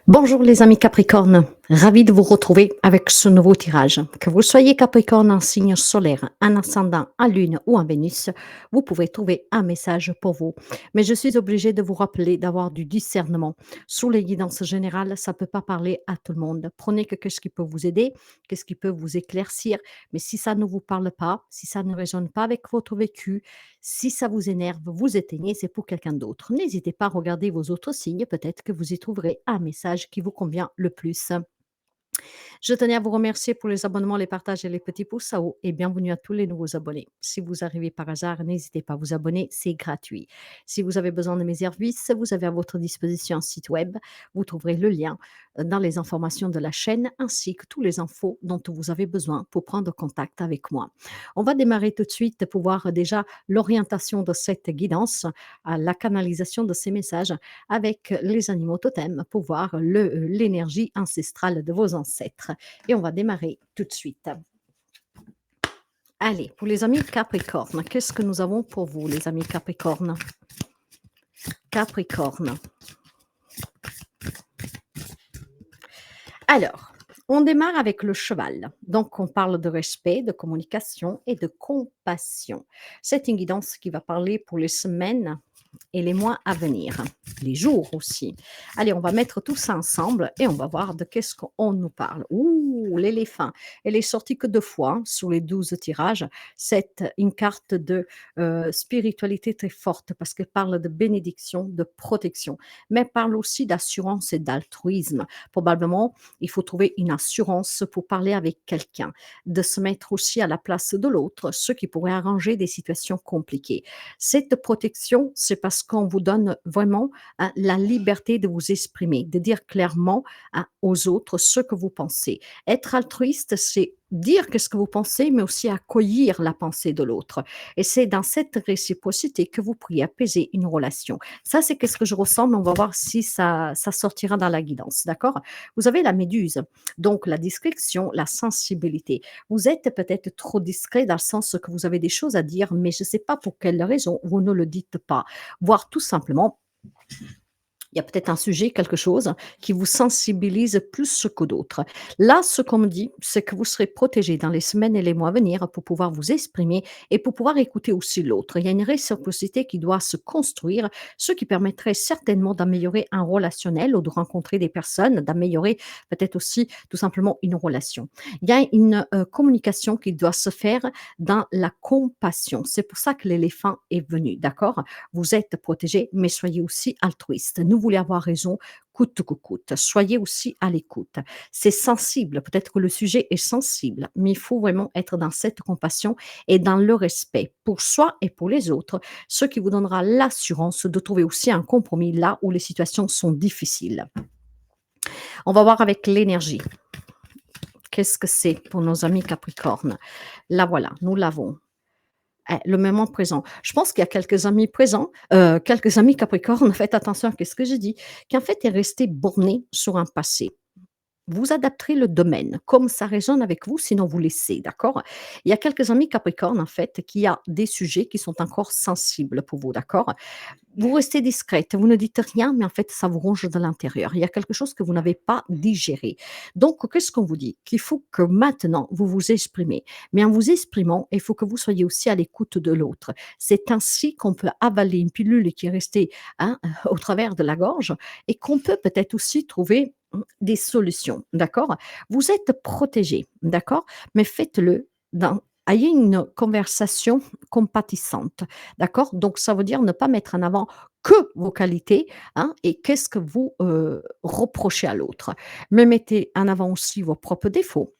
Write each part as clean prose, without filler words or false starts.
Bonjour les amis Capricorne, ravi de vous retrouver avec ce nouveau tirage. Que vous soyez Capricorne en signe solaire, en ascendant, en lune ou en Vénus, vous pouvez trouver un message pour vous. Mais je suis obligée de vous rappeler d'avoir du discernement. Sous les guidances générales, ça ne peut pas parler à tout le monde. Prenez que ce qui peut vous aider, qu'est-ce qui peut vous éclaircir. Mais si ça ne vous parle pas, si ça ne résonne pas avec votre vécu, si ça vous énerve, vous éteignez, c'est pour quelqu'un d'autre. N'hésitez pas à regarder vos autres signes, peut-être que vous y trouverez un message qui vous convient le plus. Je tenais à vous remercier pour les abonnements, les partages et les petits pouces à haut et bienvenue à tous les nouveaux abonnés. Si vous arrivez par hasard, n'hésitez pas à vous abonner, c'est gratuit. Si vous avez besoin de mes services, vous avez à votre disposition un site web. Vous trouverez le lien dans les informations de la chaîne ainsi que tous les infos dont vous avez besoin pour prendre contact avec moi. On va démarrer tout de suite pour voir déjà l'orientation de cette guidance, à la canalisation de ces messages avec les animaux totems pour voir l'énergie ancestrale de vos ancêtres. Et on va démarrer tout de suite. Allez, pour les amis Capricorne, qu'est-ce que nous avons pour vous, les amis Capricorne? Capricorne. Alors, on démarre avec le cheval. Donc, on parle de respect, de communication et de compassion. C'est une guidance qui va parler pour les semaines et les mois à venir, les jours aussi. Allez, on va mettre tout ça ensemble et on va voir de qu'est-ce qu'on nous parle. Ouh, l'éléphant. Elle est sortie que 2 fois sur les 12 tirages. C'est une carte de spiritualité très forte parce qu'elle parle de bénédiction, de protection, mais elle parle aussi d'assurance et d'altruisme. Probablement, il faut trouver une assurance pour parler avec quelqu'un, de se mettre aussi à la place de l'autre, ce qui pourrait arranger des situations compliquées. Cette protection, c'est parce qu'on vous donne vraiment la liberté de vous exprimer, de dire clairement aux autres ce que vous pensez. Être altruiste, c'est dire qu'est-ce que vous pensez, mais aussi accueillir la pensée de l'autre. Et c'est dans cette réciprocité que vous pourriez apaiser une relation. Ça, c'est qu'est-ce que je ressens, mais on va voir si ça sortira dans la guidance, d'accord? Vous avez la méduse, donc la discrétion, la sensibilité. Vous êtes peut-être trop discret dans le sens que vous avez des choses à dire, mais je ne sais pas pour quelle raison vous ne le dites pas. Voire tout simplement, il y a peut-être un sujet, quelque chose qui vous sensibilise plus que d'autres. Là, ce qu'on me dit, c'est que vous serez protégé dans les semaines et les mois à venir pour pouvoir vous exprimer et pour pouvoir écouter aussi l'autre. Il y a une réciprocité qui doit se construire, ce qui permettrait certainement d'améliorer un relationnel ou de rencontrer des personnes, d'améliorer peut-être aussi tout simplement une relation. Il y a une communication qui doit se faire dans la compassion. C'est pour ça que l'éléphant est venu, d'accord? Vous êtes protégé, mais soyez aussi altruiste. Nous voulons avoir raison coûte que coûte. Soyez aussi à l'écoute. C'est sensible, peut-être que le sujet est sensible, mais il faut vraiment être dans cette compassion et dans le respect pour soi et pour les autres, ce qui vous donnera l'assurance de trouver aussi un compromis là où les situations sont difficiles. On va voir avec l'énergie. Qu'est-ce que c'est pour nos amis Capricorne? Là, voilà, nous l'avons. Le moment présent. Je pense qu'il y a quelques amis présents, quelques amis Capricorne, faites attention à ce que je dis, qui en fait est resté borné sur un passé. Vous adapterez le domaine comme ça résonne avec vous, sinon vous laissez, d'accord? Il y a quelques amis Capricorne, en fait, qui a des sujets qui sont encore sensibles pour vous, d'accord? Vous restez discrète, vous ne dites rien, mais en fait, ça vous ronge de l'intérieur. Il y a quelque chose que vous n'avez pas digéré. Donc, qu'est-ce qu'on vous dit? Qu'il faut que maintenant, vous vous exprimez. Mais en vous exprimant, il faut que vous soyez aussi à l'écoute de l'autre. C'est ainsi qu'on peut avaler une pilule qui est restée hein, au travers de la gorge et qu'on peut peut-être aussi trouver des solutions, d'accord? Vous êtes protégé, d'accord? Mais faites-le dans ayez une conversation compatissante, d'accord? Donc ça veut dire ne pas mettre en avant que vos qualités, hein, et qu'est-ce que vous, reprochez à l'autre. Mais mettez en avant aussi vos propres défauts,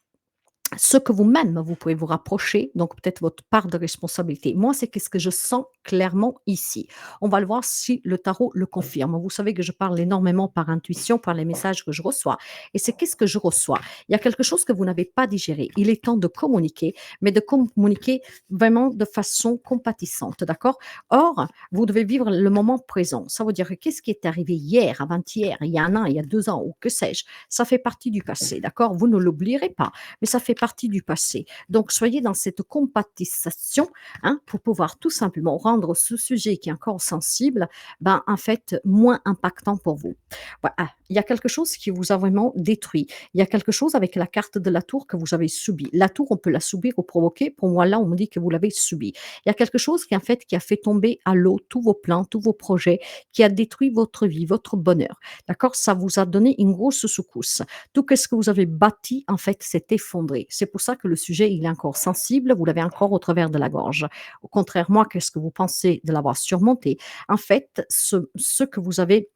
ce que vous-même, vous pouvez vous rapprocher, donc peut-être votre part de responsabilité. Moi, c'est qu'est-ce que je sens clairement ici. On va le voir si le tarot le confirme. Vous savez que je parle énormément par intuition, par les messages que je reçois. Et c'est qu'est-ce que je reçois. Il y a quelque chose que vous n'avez pas digéré. Il est temps de communiquer, mais de communiquer vraiment de façon compatissante, d'accord? Or, vous devez vivre le moment présent. Ça veut dire que qu'est-ce qui est arrivé hier, avant-hier, il y a 1 an, il y a 2 ans, ou que sais-je, ça fait partie du passé, d'accord? Vous ne l'oublierez pas, mais ça fait partie du passé. Donc soyez dans cette compatissation, hein, pour pouvoir tout simplement rendre ce sujet qui est encore sensible, ben, en fait, moins impactant pour vous. Voilà, il y a quelque chose qui vous a vraiment détruit. Il y a quelque chose avec la carte de la tour que vous avez subi. La tour, on peut la subir ou provoquer. Pour moi, là, on me dit que vous l'avez subi. Il y a quelque chose qui, en fait, qui a fait tomber à l'eau tous vos plans, tous vos projets, qui a détruit votre vie, votre bonheur. D'accord? Ça vous a donné une grosse secousse. Tout ce que vous avez bâti, en fait, s'est effondré. C'est pour ça que le sujet, il est encore sensible. Vous l'avez encore au travers de la gorge. Au contraire, moi, qu'est-ce que vous pensez de l'avoir surmonté? En fait, ce que vous avez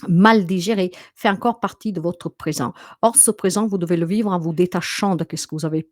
mal digéré fait encore partie de votre présent. Or, ce présent, vous devez le vivre en vous détachant de ce que vous avez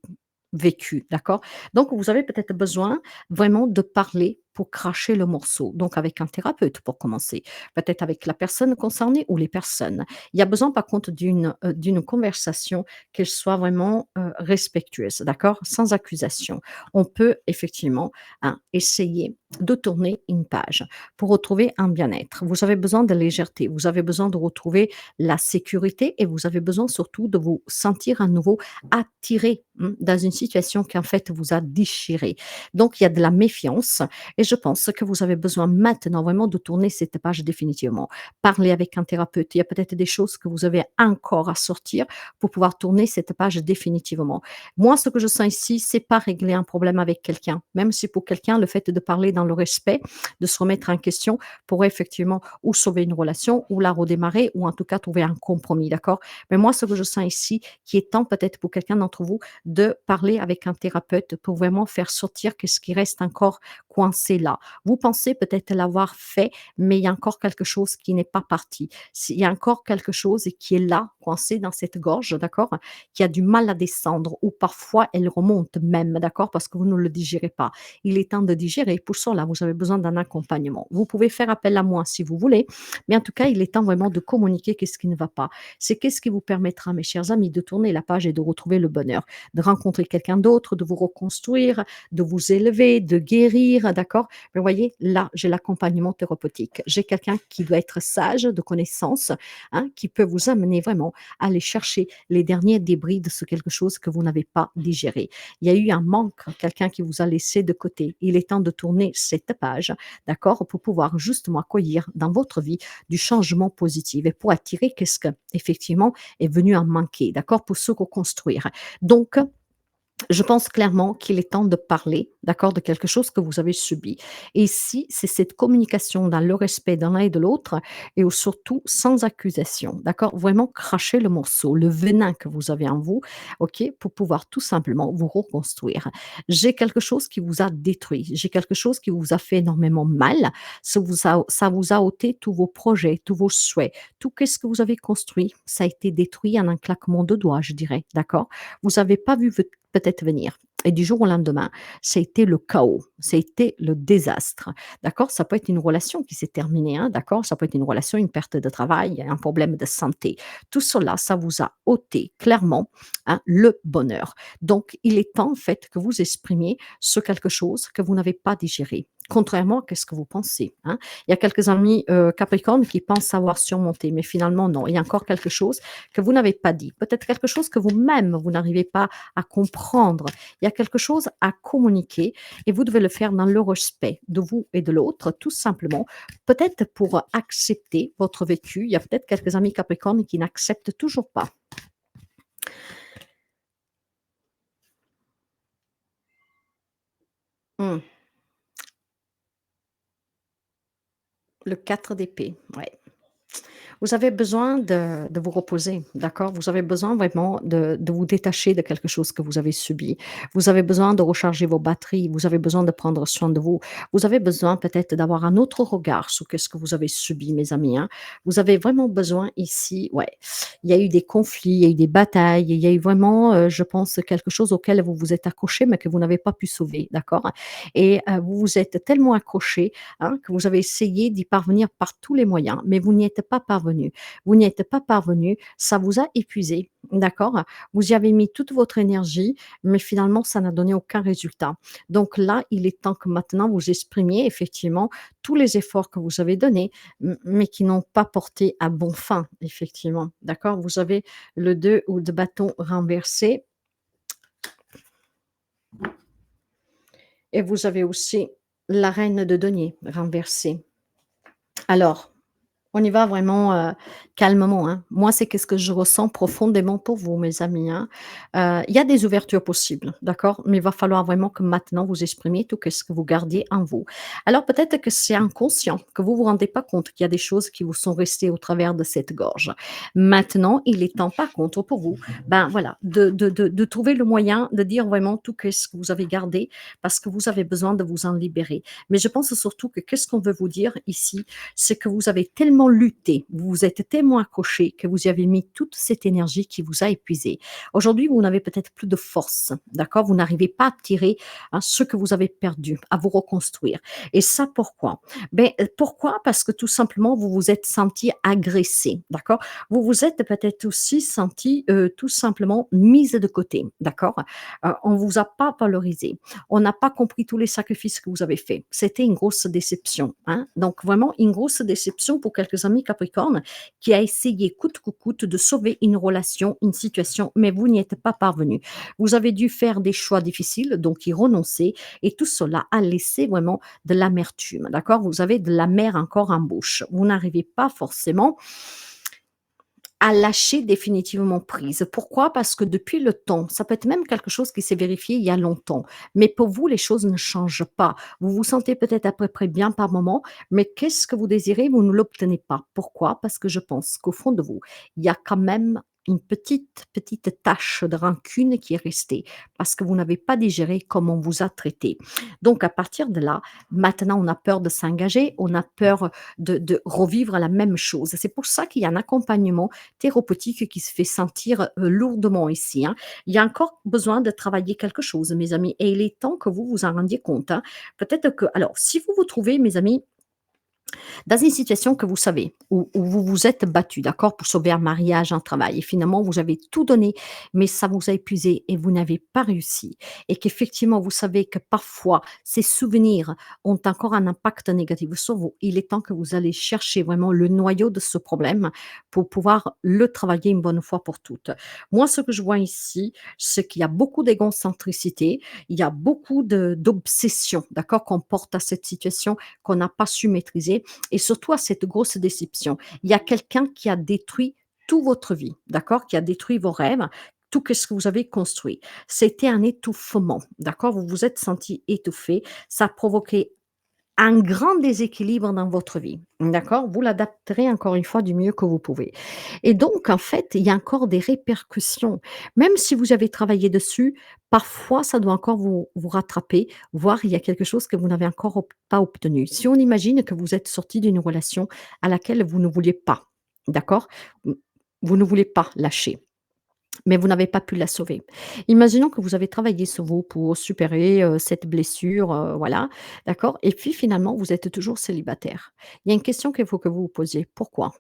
vécu, d'accord? Donc, vous avez peut-être besoin vraiment de parler pour cracher le morceau. Donc, avec un thérapeute pour commencer, peut-être avec la personne concernée ou les personnes. Il y a besoin, par contre, d'une conversation qu'elle soit vraiment respectueuse, d'accord? Sans accusation. On peut effectivement, hein, essayer de tourner une page pour retrouver un bien-être. Vous avez besoin de légèreté, vous avez besoin de retrouver la sécurité et vous avez besoin surtout de vous sentir à nouveau attiré, dans une situation qui en fait vous a déchiré. Donc il y a de la méfiance et je pense que vous avez besoin maintenant vraiment de tourner cette page définitivement. Parler avec un thérapeute, il y a peut-être des choses que vous avez encore à sortir pour pouvoir tourner cette page définitivement. Moi, ce que je sens ici, c'est pas régler un problème avec quelqu'un, même si pour quelqu'un, le fait de parler dans le respect, de se remettre en question pourrait effectivement ou sauver une relation ou la redémarrer ou en tout cas trouver un compromis, d'accord? Mais moi, ce que je sens ici, qui est temps peut-être pour quelqu'un d'entre vous de parler avec un thérapeute pour vraiment faire sortir qu'est-ce qui reste encore coincé là. Vous pensez peut-être l'avoir fait, mais il y a encore quelque chose qui n'est pas parti. Il y a encore quelque chose qui est là, coincé dans cette gorge, d'accord? Qui a du mal à descendre ou parfois elle remonte même, d'accord? Parce que vous ne le digérez pas. Il est temps de digérer. Pour cela, vous avez besoin d'un accompagnement. Vous pouvez faire appel à moi si vous voulez, mais en tout cas, il est temps vraiment de communiquer qu'est-ce qui ne va pas. C'est qu'est-ce qui vous permettra, mes chers amis, de tourner la page et de retrouver le bonheur, de rencontrer quelqu'un d'autre, de vous reconstruire, de vous élever, de guérir, d'accord? Mais vous voyez, là, j'ai l'accompagnement thérapeutique. J'ai quelqu'un qui doit être sage, de connaissance, hein, qui peut vous amener vraiment à aller chercher les derniers débris de ce quelque chose que vous n'avez pas digéré. Il y a eu un manque, quelqu'un qui vous a laissé de côté. Il est temps de tourner cette page, d'accord, pour pouvoir justement accueillir dans votre vie du changement positif et pour attirer qu'est-ce que effectivement est venu en manquer, d'accord, pour se reconstruire. Donc, je pense clairement qu'il est temps de parler, d'accord, de quelque chose que vous avez subi. Et ici, c'est cette communication dans le respect de l'un et de l'autre et surtout sans accusation, d'accord? Vraiment cracher le morceau, le venin que vous avez en vous, OK, pour pouvoir tout simplement vous reconstruire. J'ai quelque chose qui vous a détruit, j'ai quelque chose qui vous a fait énormément mal, ça vous a ôté tous vos projets, tous vos souhaits, tout ce que vous avez construit, ça a été détruit en un claquement de doigts, je dirais, d'accord? Vous n'avez pas vu peut-être venir. Et du jour au lendemain, ça a été le chaos, ça a été le désastre. D'accord? Ça peut être une relation qui s'est terminée, hein, d'accord? Ça peut être une relation, une perte de travail, un problème de santé. Tout cela, ça vous a ôté clairement, hein, le bonheur. Donc, il est temps en fait que vous exprimiez ce quelque chose que vous n'avez pas digéré. Contrairement à ce que vous pensez, hein. Il y a quelques amis Capricorne qui pensent savoir surmonter, mais finalement non. Il y a encore quelque chose que vous n'avez pas dit. Peut-être quelque chose que vous-même, vous n'arrivez pas à comprendre. Il y a quelque chose à communiquer et vous devez le faire dans le respect de vous et de l'autre, tout simplement. Peut-être pour accepter votre vécu. Il y a peut-être quelques amis Capricorne qui n'acceptent toujours pas. Hmm. Le 4 d'épée, ouais. Vous avez besoin de vous reposer, d'accord? Vous avez besoin vraiment de vous détacher de quelque chose que vous avez subi. Vous avez besoin de recharger vos batteries, vous avez besoin de prendre soin de vous. Vous avez besoin peut-être d'avoir un autre regard sur ce que vous avez subi, mes amis, hein. Vous avez vraiment besoin ici, ouais, il y a eu des conflits, il y a eu des batailles, il y a eu vraiment, je pense, quelque chose auquel vous vous êtes accroché, mais que vous n'avez pas pu sauver, d'accord? Et vous vous êtes tellement accroché, hein, que vous avez essayé d'y parvenir par tous les moyens, mais vous n'y êtes pas parvenu. Vous n'y êtes pas parvenu, ça vous a épuisé, d'accord? Vous y avez mis toute votre énergie, mais finalement, ça n'a donné aucun résultat. Donc là, il est temps que maintenant vous exprimiez effectivement tous les efforts que vous avez donnés, mais qui n'ont pas porté à bon fin, effectivement, d'accord? Vous avez le 2 ou de bâton renversé et vous avez aussi la reine de denier renversée. Alors, on y va vraiment, calmement, hein. Moi, c'est qu'est-ce que je ressens profondément pour vous, mes amis, hein. Il y a des ouvertures possibles, d'accord? Mais il va falloir vraiment que maintenant vous exprimiez tout ce que vous gardiez en vous. Alors peut-être que c'est inconscient, que vous vous rendez pas compte qu'il y a des choses qui vous sont restées au travers de cette gorge. Maintenant, il est temps par contre pour vous, ben, voilà, de trouver le moyen de dire vraiment tout ce que vous avez gardé parce que vous avez besoin de vous en libérer. Mais je pense surtout que qu'est-ce qu'on veut vous dire ici, c'est que vous avez tellement lutté, vous vous êtes tellement accroché que vous y avez mis toute cette énergie qui vous a épuisé. Aujourd'hui, vous n'avez peut-être plus de force, d'accord? Vous n'arrivez pas à tirer, hein, ce que vous avez perdu, à vous reconstruire. Et ça, pourquoi? Ben, pourquoi? Parce que tout simplement, vous vous êtes senti agressé, d'accord? Vous vous êtes peut-être aussi senti, tout simplement mise de côté, d'accord? On vous a pas valorisé. On n'a pas compris tous les sacrifices que vous avez faits. C'était une grosse déception, hein. Donc vraiment une grosse déception pour quelques amis Capricorne qui a essayé coûte que coûte de sauver une relation, une situation, mais vous n'y êtes pas parvenu. Vous avez dû faire des choix difficiles, donc y renoncer et tout cela a laissé vraiment de l'amertume, d'accord? Vous avez de l'amer encore en bouche. Vous n'arrivez pas forcément à lâcher définitivement prise. Pourquoi? Parce que depuis le temps, ça peut être même quelque chose qui s'est vérifié il y a longtemps, mais pour vous, les choses ne changent pas. Vous vous sentez peut-être à peu près bien par moment, mais qu'est-ce que vous désirez? Vous ne l'obtenez pas. Pourquoi? Parce que je pense qu'au fond de vous, il y a quand même une petite tache de rancune qui est restée parce que vous n'avez pas digéré comme on vous a traité. Donc à partir de là, maintenant on a peur de s'engager, on a peur de revivre la même chose. C'est pour ça qu'il y a un accompagnement thérapeutique qui se fait sentir, lourdement ici, hein. Il y a encore besoin de travailler quelque chose, mes amis, et il est temps que vous vous en rendiez compte, hein. Peut-être que alors si vous vous trouvez, mes amis, dans une situation que vous savez, où vous vous êtes battu, d'accord, pour sauver un mariage, un travail et finalement vous avez tout donné, mais ça vous a épuisé et vous n'avez pas réussi et qu'effectivement vous savez que parfois ces souvenirs ont encore un impact négatif sur vous. Il est temps que vous allez chercher vraiment le noyau de ce problème pour pouvoir le travailler une bonne fois pour toutes. Moi, ce que je vois ici, c'est qu'il y a beaucoup d'égocentricité, il y a beaucoup d'obsession, d'accord, qu'on porte à cette situation qu'on n'a pas su maîtriser et surtout à cette grosse déception. Il y a quelqu'un qui a détruit toute votre vie, d'accord? Qui a détruit vos rêves, tout ce que vous avez construit. C'était un étouffement, d'accord? Vous vous êtes senti étouffé. Ça a provoqué un grand déséquilibre dans votre vie, d'accord? Vous l'adapterez encore une fois du mieux que vous pouvez. Et donc, en fait, il y a encore des répercussions. Même si vous avez travaillé dessus, parfois, ça doit encore vous rattraper, voire il y a quelque chose que vous n'avez encore pas obtenu. Si on imagine que vous êtes sorti d'une relation à laquelle vous ne vouliez pas, d'accord? Vous ne voulez pas lâcher. Mais vous n'avez pas pu la sauver. Imaginons que vous avez travaillé sur vous pour supérer, cette blessure, voilà, d'accord? Et puis finalement, vous êtes toujours célibataire. Il y a une question qu'il faut que vous vous posiez. Pourquoi?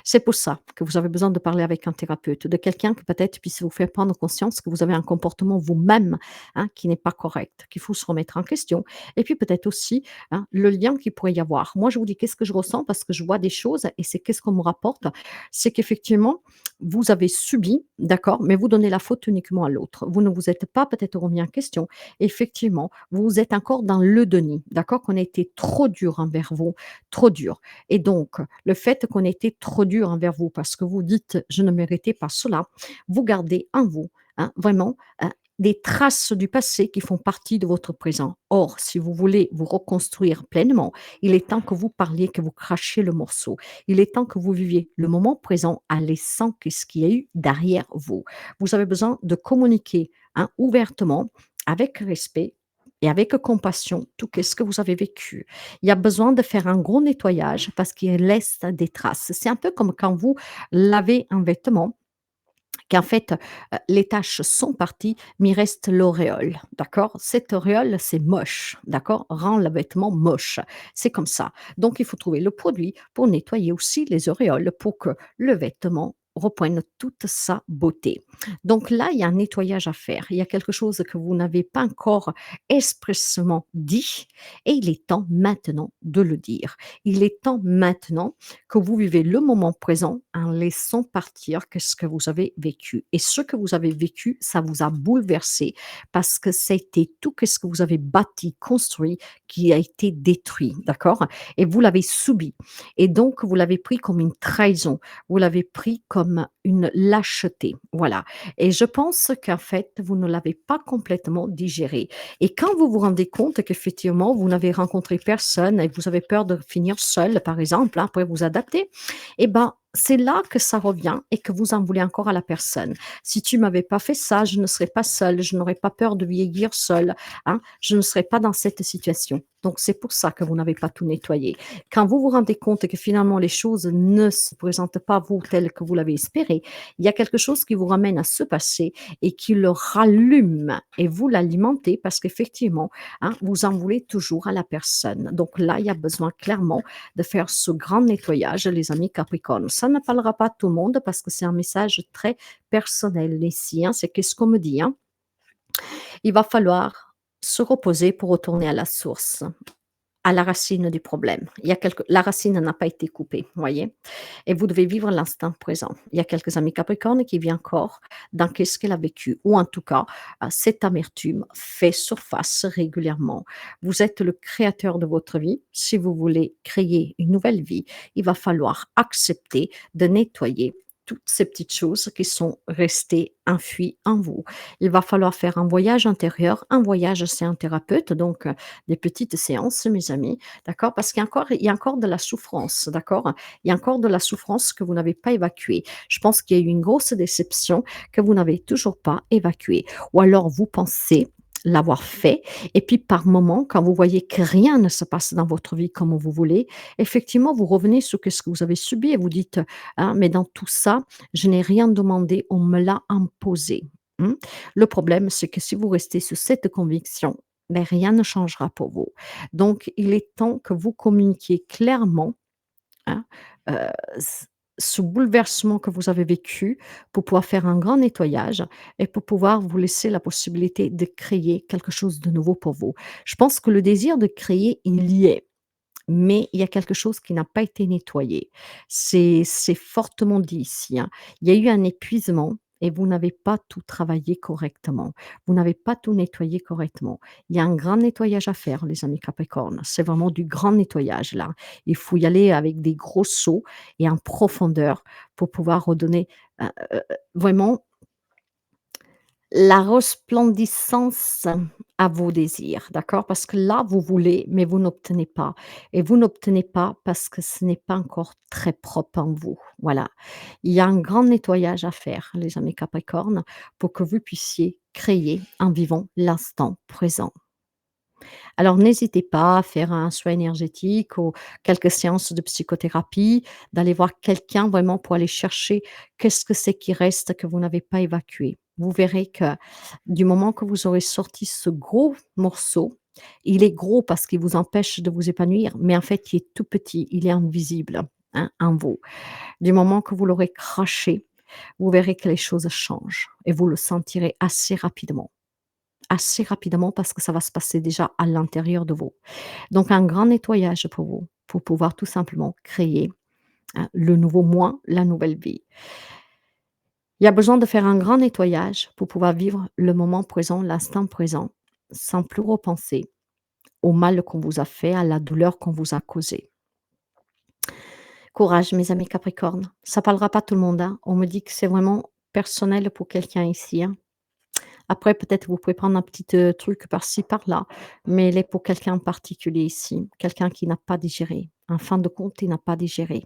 C'est pour ça que vous avez besoin de parler avec un thérapeute, de quelqu'un qui peut-être puisse vous faire prendre conscience que vous avez un comportement vous-même, hein, qui n'est pas correct, qu'il faut se remettre en question et puis peut-être aussi, hein, le lien qu'il pourrait y avoir. Moi, je vous dis qu'est-ce que je ressens parce que je vois des choses et c'est qu'est-ce qu'on me rapporte, c'est qu'effectivement, vous avez subi, d'accord, mais vous donnez la faute uniquement à l'autre. Vous ne vous êtes pas peut-être remis en question. Effectivement, vous êtes encore dans le déni, d'accord, qu'on a été trop dur envers vous, trop dur et donc le fait qu'on ait été trop dur envers vous parce que vous dites: «Je ne méritais pas cela», vous gardez en vous, hein, vraiment, des traces du passé qui font partie de votre présent. Or, si vous voulez vous reconstruire pleinement, il est temps que vous parliez, que vous crachiez le morceau. Il est temps que vous viviez le moment présent en laissant qu'est-ce qu'il y a eu derrière vous. Vous avez besoin de communiquer, hein, ouvertement, avec respect et avec compassion, tout ce que vous avez vécu. Il y a besoin de faire un gros nettoyage parce qu'il laisse des traces. C'est un peu comme quand vous lavez un vêtement, qu'en fait, les taches sont parties, mais il reste l'auréole, d'accord? Cette auréole, c'est moche, d'accord? Rend le vêtement moche. C'est comme ça. Donc il faut trouver le produit pour nettoyer aussi les auréoles pour que le vêtement reprenne toute sa beauté. Donc là, il y a un nettoyage à faire. Il y a quelque chose que vous n'avez pas encore expressément dit et il est temps maintenant de le dire. Il est temps maintenant que vous vivez le moment présent en laissant partir que ce que vous avez vécu. Et ce que vous avez vécu, ça vous a bouleversé parce que c'était tout ce que vous avez bâti, construit, qui a été détruit, d'accord? Et vous l'avez subi. Et donc, vous l'avez pris comme une trahison. Vous l'avez pris comme une lâcheté. Voilà. Et je pense qu'en fait, vous ne l'avez pas complètement digéré. Et quand vous vous rendez compte qu'effectivement, vous n'avez rencontré personne et que vous avez peur de finir seul, par exemple, hein, après vous adapter, eh ben, c'est là que ça revient et que vous en voulez encore à la personne. Si tu m'avais pas fait ça, je ne serais pas seule, je n'aurais pas peur de vieillir seule, hein, je ne serais pas dans cette situation. Donc, c'est pour ça que vous n'avez pas tout nettoyé. Quand vous vous rendez compte que finalement les choses ne se présentent pas vous telles que vous l'avez espéré, il y a quelque chose qui vous ramène à ce passé et qui le rallume et vous l'alimentez parce qu'effectivement, hein, vous en voulez toujours à la personne. Donc là, il y a besoin clairement de faire ce grand nettoyage, les amis Capricorne. Ça ne parlera pas à tout le monde parce que c'est un message très personnel ici, hein, c'est qu'est-ce qu'on me dit, hein. Il va falloir se reposer pour retourner à la source, à la racine du problème. Il y a la racine n'a pas été coupée, voyez? Et vous devez vivre l'instant présent. Il y a quelques amis Capricorne qui vivent encore dans qu'est-ce qu'elle a vécu ou en tout cas, cette amertume fait surface régulièrement. Vous êtes le créateur de votre vie. Si vous voulez créer une nouvelle vie, il va falloir accepter de nettoyer toutes ces petites choses qui sont restées enfuies en vous. Il va falloir faire un voyage intérieur. Un voyage, c'est un thérapeute, donc des petites séances, mes amis, d'accord? Parce qu'il y a encore de la souffrance, d'accord? Il y a encore de la souffrance que vous n'avez pas évacuée. Je pense qu'il y a eu une grosse déception que vous n'avez toujours pas évacuée. Ou alors vous pensez l'avoir fait et puis par moment, quand vous voyez que rien ne se passe dans votre vie comme vous voulez, effectivement, vous revenez sur ce que vous avez subi et vous dites: «Ah, mais dans tout ça, je n'ai rien demandé, on me l'a imposé». Mmh. Le problème, c'est que si vous restez sur cette conviction, mais rien ne changera pour vous. Donc, il est temps que vous communiquiez clairement, hein, heu, ce bouleversement que vous avez vécu pour pouvoir faire un grand nettoyage et pour pouvoir vous laisser la possibilité de créer quelque chose de nouveau pour vous. Je pense que le désir de créer, il y est. Mais il y a quelque chose qui n'a pas été nettoyé. C'est fortement dit ici, hein. Il y a eu un épuisement et vous n'avez pas tout travaillé correctement. Vous n'avez pas tout nettoyé correctement. Il y a un grand nettoyage à faire, les amis Capricorne. C'est vraiment du grand nettoyage là. Il faut y aller avec des gros seaux et en profondeur pour pouvoir redonner, vraiment la resplendissance à vos désirs, d'accord? Parce que là, vous voulez, mais vous n'obtenez pas et vous n'obtenez pas parce que ce n'est pas encore très propre en vous, voilà. Il y a un grand nettoyage à faire, les amis Capricorne, pour que vous puissiez créer en vivant l'instant présent. Alors n'hésitez pas à faire un soin énergétique ou quelques séances de psychothérapie, d'aller voir quelqu'un vraiment pour aller chercher qu'est-ce que c'est qui reste que vous n'avez pas évacué. Vous verrez que du moment que vous aurez sorti ce gros morceau, il est gros parce qu'il vous empêche de vous épanouir, mais en fait, il est tout petit, il est invisible, hein, en vous. Du moment que vous l'aurez craché, vous verrez que les choses changent et vous le sentirez assez rapidement parce que ça va se passer déjà à l'intérieur de vous. Donc un grand nettoyage pour vous, pour pouvoir tout simplement créer, hein, le nouveau moi, la nouvelle vie. Il y a besoin de faire un grand nettoyage pour pouvoir vivre le moment présent, l'instant présent, sans plus repenser au mal qu'on vous a fait, à la douleur qu'on vous a causée. Courage mes amis Capricorne, ça parlera pas à tout le monde, hein. On me dit que c'est vraiment personnel pour quelqu'un ici, hein. Après, peut-être vous pouvez prendre un petit, truc par-ci par-là, mais elle est pour quelqu'un en particulier ici, quelqu'un qui n'a pas digéré. En fin de compte, il n'a pas digéré.